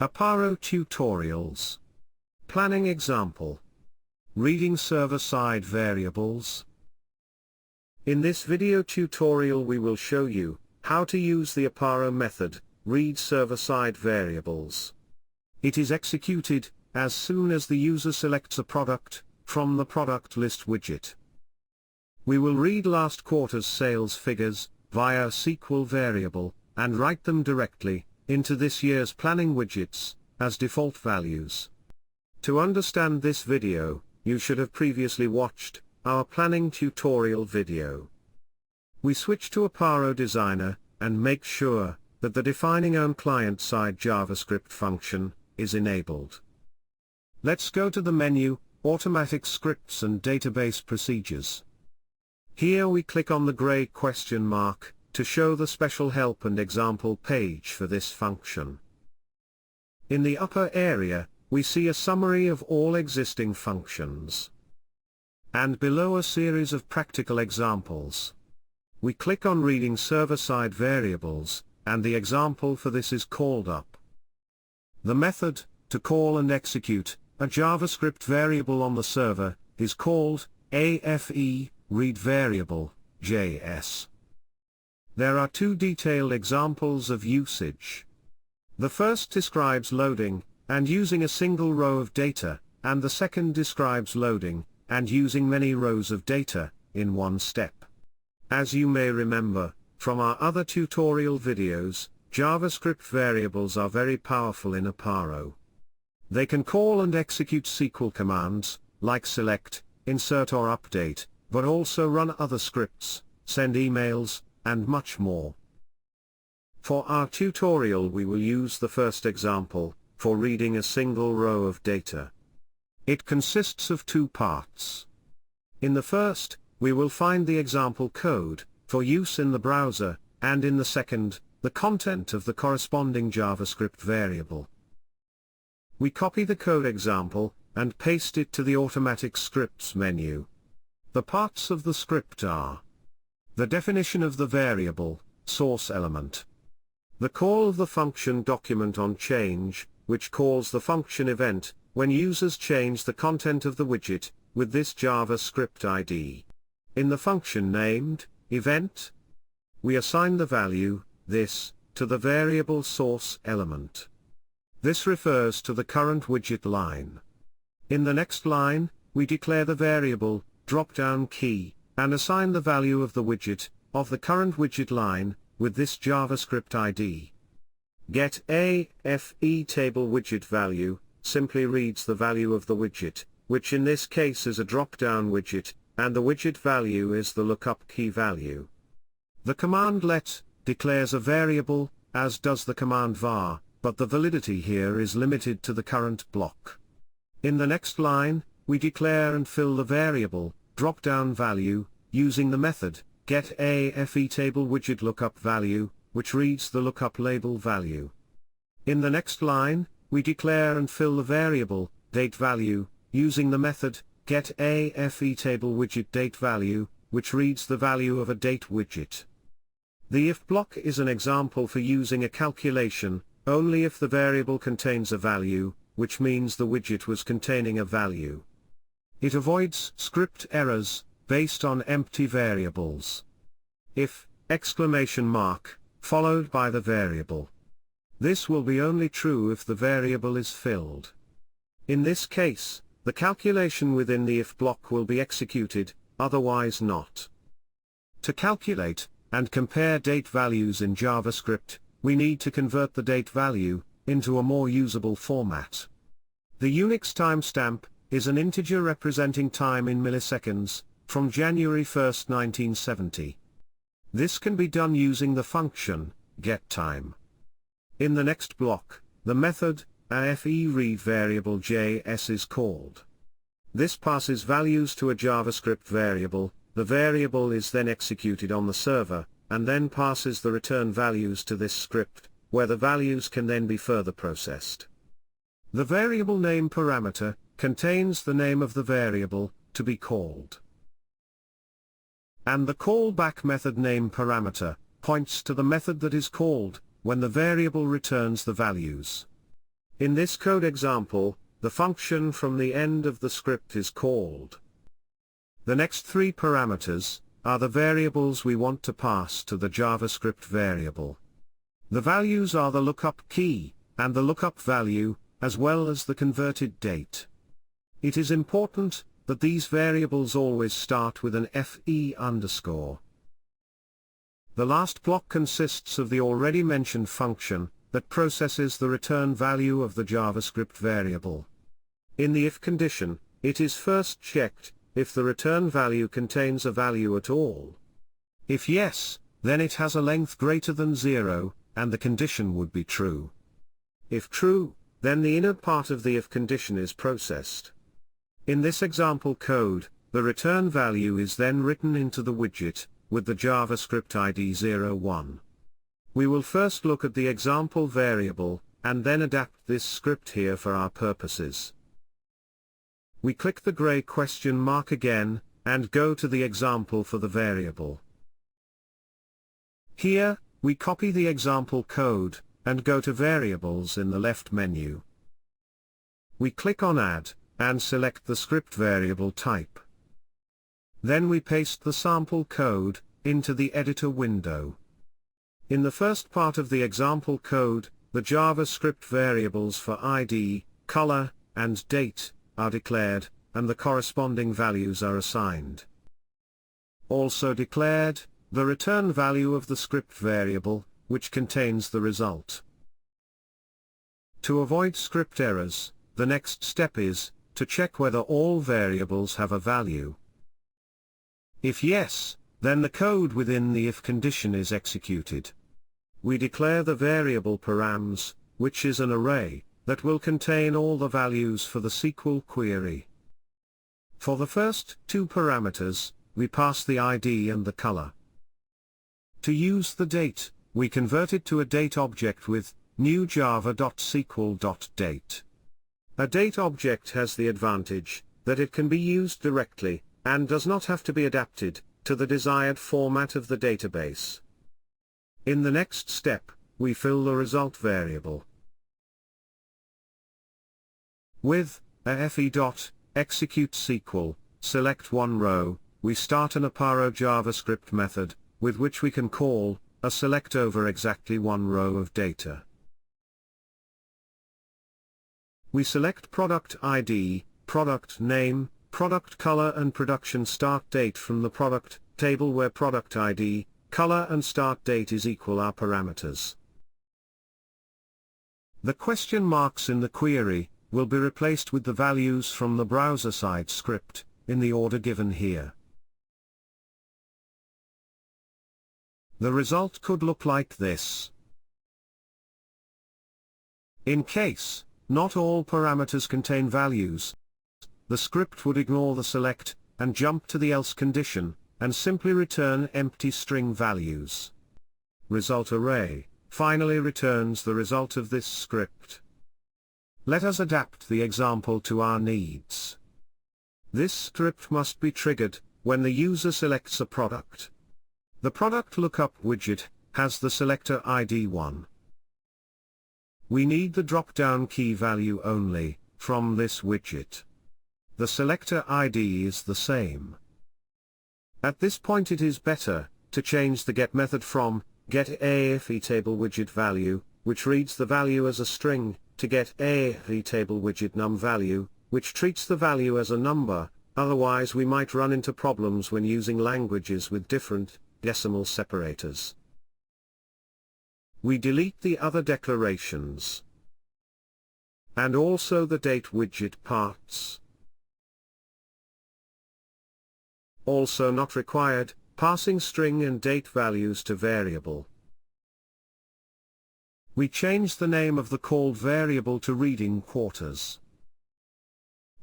Apparo tutorials. Planning example. Reading server-side variables. In this video tutorial we will show you how to use the Apparo method, read server-side variables. It is executed as soon as the user selects a product from the product list widget. We will read last quarter's sales figures via a SQL variable and write them directly into this year's planning widgets as default values. To understand this video, you should have previously watched our planning tutorial video. We switch to Apparo Designer and make sure that the defining own client-side JavaScript function is enabled. Let's go to the menu, Automatic Scripts and Database Procedures. Here we click on the gray question mark to show the special help and example page for this function. In the upper area, we see a summary of all existing functions. And below a series of practical examples. We click on Reading Server-Side Variables, and the example for this is called up. The method to call and execute a JavaScript variable on the server is called AFE, read variable, JS. There are two detailed examples of usage. The first describes loading and using a single row of data, and the second describes loading and using many rows of data in one step. As you may remember from our other tutorial videos, JavaScript variables are very powerful in Apparo. They can call and execute SQL commands like select, insert or update, but also run other scripts, send emails, and much more. For our tutorial we will use the first example, for reading a single row of data. It consists of two parts. In the first, we will find the example code, for use in the browser, and in the second, the content of the corresponding JavaScript variable. We copy the code example, and paste it to the Automatic Scripts menu. The parts of the script are the definition of the variable, source element. The call of the function document on change, which calls the function event, when users change the content of the widget, with this JavaScript ID. In the function named, event, we assign the value, this, to the variable source element. This refers to the current widget line. In the next line, we declare the variable, drop-down key, and assign the value of the widget, of the current widget line, with this JavaScript ID. Get AFE table widget value, simply reads the value of the widget, which in this case is a drop-down widget, and the widget value is the lookup key value. The command let declares a variable, as does the command var, but the validity here is limited to the current block. In the next line, we declare and fill the variable, drop-down value, using the method, getAFE table widget lookup value, which reads the lookup label value. In the next line, we declare and fill the variable, date value, using the method, getAFE table widget date value, which reads the value of a date widget. The if block is an example for using a calculation, only if the variable contains a value, which means the widget was containing a value. It avoids script errors based on empty variables. If, exclamation mark, followed by the variable. This will be only true if the variable is filled. In this case, the calculation within the if block will be executed, otherwise not. To calculate and compare date values in JavaScript, we need to convert the date value into a more usable format. The Unix timestamp is an integer representing time in milliseconds, from January 1, 1970. This can be done using the function, getTime. In the next block, the method, AFE variable JS is called. This passes values to a JavaScript variable, the variable is then executed on the server, and then passes the return values to this script, where the values can then be further processed. The variable name parameter contains the name of the variable to be called. And the callback method name parameter points to the method that is called when the variable returns the values. In this code example, the function from the end of the script is called. The next three parameters are the variables we want to pass to the JavaScript variable. The values are the lookup key, and the lookup value, as well as the converted date. It is important that these variables always start with an FE underscore. The last block consists of the already mentioned function that processes the return value of the JavaScript variable. In the if condition, it is first checked if the return value contains a value at all. If yes, then it has a length greater than 0, and the condition would be true. If true, then the inner part of the if condition is processed. In this example code, the return value is then written into the widget, with the JavaScript ID 01. We will first look at the example variable, and then adapt this script here for our purposes. We click the gray question mark again, and go to the example for the variable. Here, we copy the example code, and go to Variables in the left menu. We click on Add, and select the script variable type. Then we paste the sample code into the editor window. In the first part of the example code, the JavaScript variables for ID, color, and date are declared, and the corresponding values are assigned. Also declared, the return value of the script variable, which contains the result. To avoid script errors, the next step is to check whether all variables have a value. If yes, then the code within the if condition is executed. We declare the variable params, which is an array that will contain all the values for the SQL query. For the first two parameters, we pass the ID and the color. To use the date, we convert it to a date object with new java.sql.date. A date object has the advantage that it can be used directly, and does not have to be adapted to the desired format of the database. In the next step, we fill the result variable. With a fe.executeSQL, select one row, we start an Apparo JavaScript method, with which we can call a select over exactly one row of data. We select product ID, product name, product color and production start date from the product table where product ID, color and start date is equal our parameters. The question marks in the query will be replaced with the values from the browser-side script, in the order given here. The result could look like this. In case not all parameters contain values, the script would ignore the select, and jump to the else condition, and simply return empty string values. Result array finally returns the result of this script. Let us adapt the example to our needs. This script must be triggered when the user selects a product. The product lookup widget has the selector ID 1. We need the drop-down key value only from this widget. The selector ID is the same. At this point it is better to change the get method from getAFETableWidget value, which reads the value as a string, to getAFETableWidget num value, which treats the value as a number. Otherwise we might run into problems when using languages with different decimal separators. We delete the other declarations, and also the date widget parts. Also not required, passing string and date values to variable. We change the name of the called variable to reading quarters.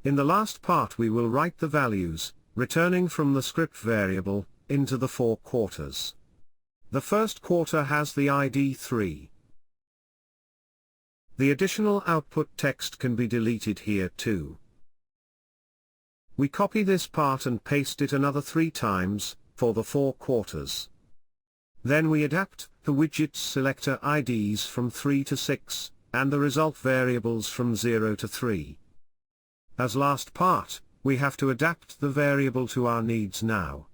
In the last part we will write the values, returning from the script variable, into the 4 quarters. The first quarter has the ID 3. The additional output text can be deleted here too. We copy this part and paste it another 3 times, for the 4 quarters. Then we adapt the widget's selector IDs from 3 to 6, and the result variables from 0 to 3. As last part, we have to adapt the variable to our needs now.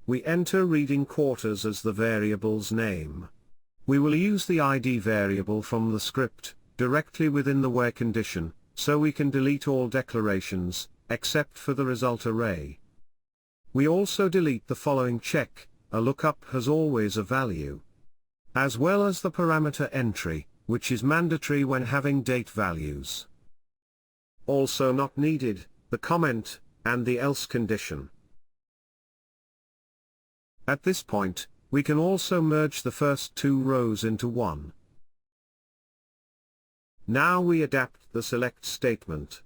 We enter reading quarters as the variable's name. We will use the ID variable from the script, directly within the where condition, so we can delete all declarations, except for the result array. We also delete the following check: a lookup has always a value, as well as the parameter entry, which is mandatory when having date values. Also not needed, the comment, and the else condition. At this point, we can also merge the first two rows into one. Now we adapt the select statement.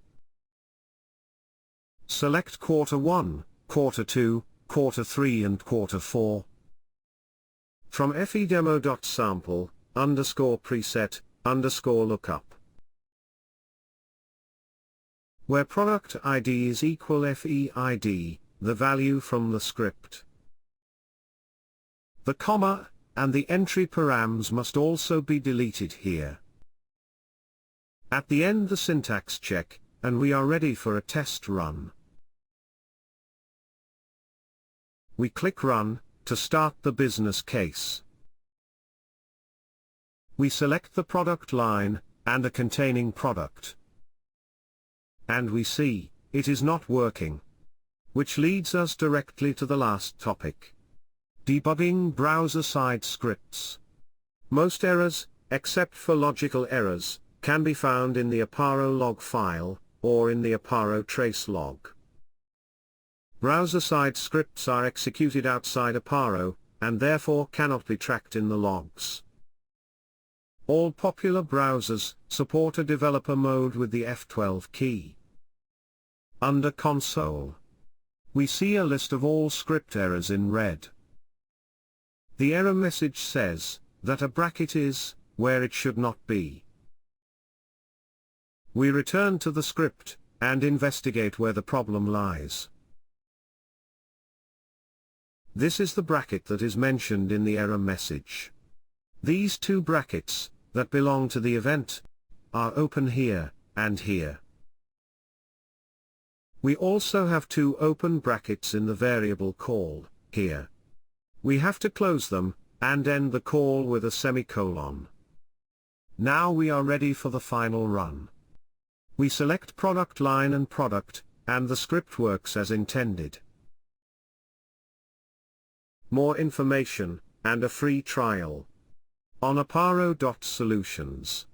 Select quarter 1, quarter 2, quarter 3 and quarter 4. From fedemo.sample, _preset, _lookup. Where product ID is equal FEID, the value from the script. The comma, and the entry params must also be deleted here. At the end the syntax check, and we are ready for a test run. We click Run, to start the business case. We select the product line, and a containing product. And we see, it is not working. Which leads us directly to the last topic. Debugging browser-side scripts. Most errors, except for logical errors, can be found in the Apparo log file, or in the Apparo trace log. Browser-side scripts are executed outside Apparo, and therefore cannot be tracked in the logs. All popular browsers support a developer mode with the F12 key. Under Console, we see a list of all script errors in red. The error message says that a bracket is where it should not be. We return to the script and investigate where the problem lies. This is the bracket that is mentioned in the error message. These two brackets, that belong to the event, are open here, and here. We also have two open brackets in the variable call, here. We have to close them, and end the call with a semicolon. Now we are ready for the final run. We select product line and product, and the script works as intended. More information, and a free trial, on apparo.solutions.